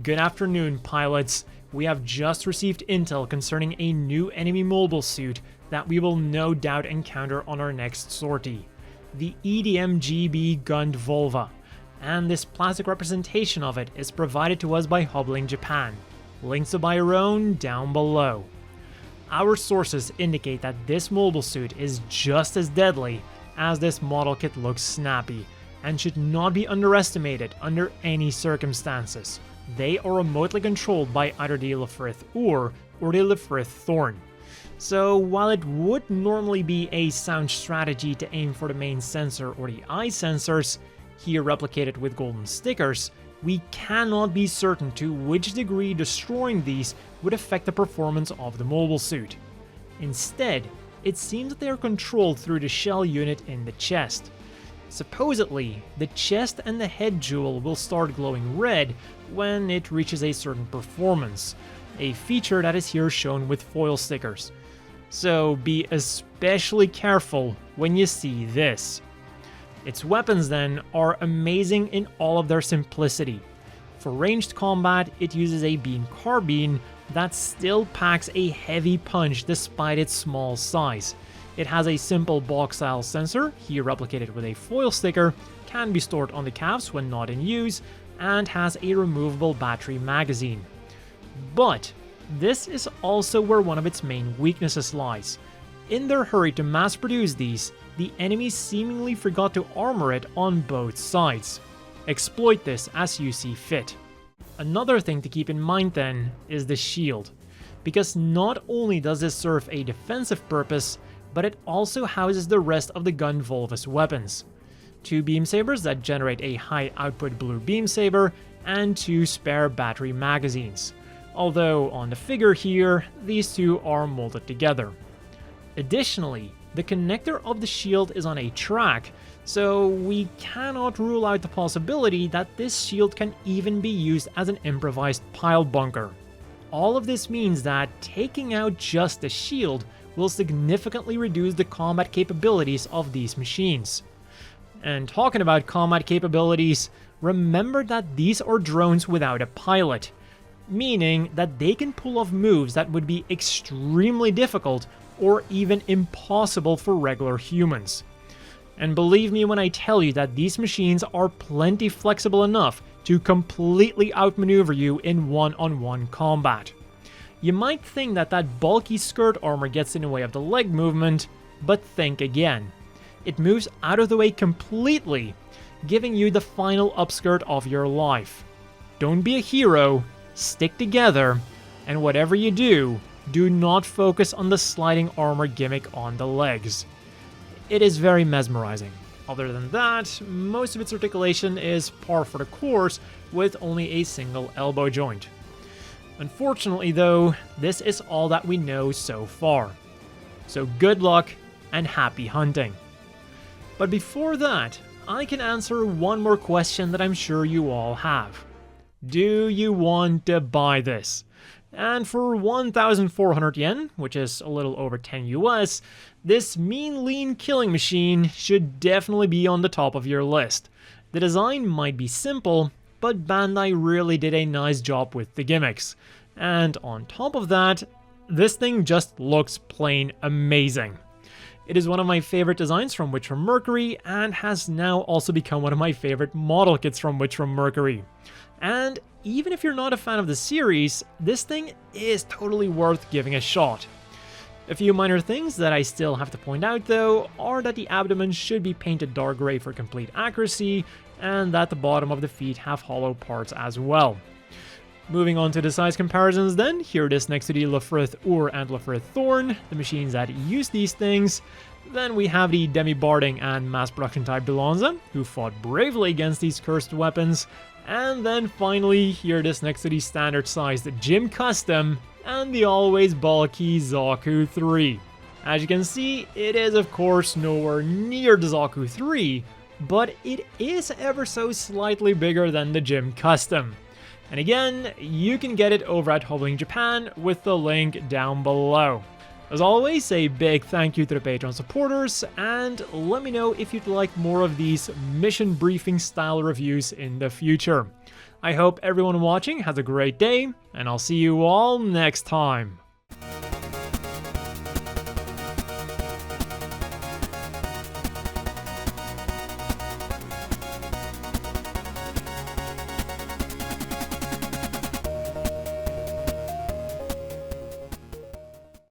Good afternoon, pilots. We have just received intel concerning a new enemy mobile suit that we will no doubt encounter on our next sortie. The EDM-GB Gundvölva, and this plastic representation of it is provided to us by Hublin Japan. Links to buy your own down below. Our sources indicate that this mobile suit is just as deadly as this model kit looks snappy, and should not be underestimated under any circumstances. They are remotely controlled by either the Lafrith or the Lafrith Thorn. So while it would normally be a sound strategy to aim for the main sensor or the eye sensors, here replicated with golden stickers, we cannot be certain to which degree destroying these would affect the performance of the mobile suit. Instead, it seems that they are controlled through the shell unit in the chest. Supposedly, the chest and the head jewel will start glowing red when it reaches a certain performance, a feature that is here shown with foil stickers. So be especially careful when you see this. Its weapons then are amazing in all of their simplicity. For ranged combat, it uses a beam carbine that still packs a heavy punch despite its small size. It has a simple box-style sensor, here replicated with a foil sticker, can be stored on the calves when not in use, and has a removable battery magazine. But this is also where one of its main weaknesses lies. In their hurry to mass produce these, the enemies seemingly forgot to armor it on both sides. Exploit this as you see fit. Another thing to keep in mind then is the shield, because not only does this serve a defensive purpose, but it also houses the rest of the Gundvölva's weapons. 2 beam sabers that generate a high output blue beam saber, and 2 spare battery magazines. Although on the figure here, these 2 are molded together. Additionally, the connector of the shield is on a track, so we cannot rule out the possibility that this shield can even be used as an improvised pile bunker. All of this means that taking out just the shield will significantly reduce the combat capabilities of these machines. And talking about combat capabilities, remember that these are drones without a pilot, meaning that they can pull off moves that would be extremely difficult or even impossible for regular humans. And believe me when I tell you that these machines are plenty flexible enough to completely outmaneuver you in one-on-one combat. You might think that that bulky skirt armor gets in the way of the leg movement, but think again. It moves out of the way completely, giving you the final upskirt of your life. Don't be a hero, stick together, and whatever you do, do not focus on the sliding armor gimmick on the legs. It is very mesmerizing. Other than that, most of its articulation is par for the course with only a single elbow joint. Unfortunately though, this is all that we know so far. So good luck and happy hunting. But before that, I can answer one more question that I'm sure you all have. Do you want to buy this? And for 1,400 yen, which is a little over 10 US, this mean lean killing machine should definitely be on the top of your list. The design might be simple, but Bandai really did a nice job with the gimmicks. And on top of that, this thing just looks plain amazing. It is one of my favorite designs from Witch from Mercury, and has now also become one of my favorite model kits from Witch from Mercury. And even if you're not a fan of the series, this thing is totally worth giving a shot. A few minor things that I still have to point out though are that the abdomen should be painted dark gray for complete accuracy, and that the bottom of the feet have hollow parts as well. Moving on to the size comparisons then, here it is next to the Lafrith and Lafrith Thorn, the machines that use these things. Then we have the Demi-Barding and mass production type Delonza, who fought bravely against these cursed weapons. And then finally, here it is next to the standard sized Gym Custom and the always bulky Zaku 3. As you can see, it is of course nowhere near the Zaku 3, but it is ever so slightly bigger than the Gym Custom. And again, you can get it over at Hublin Japan with the link down below. As always, a big thank you to the Patreon supporters, and let me know if you'd like more of these mission briefing style reviews in the future. I hope everyone watching has a great day, and I'll see you all next time.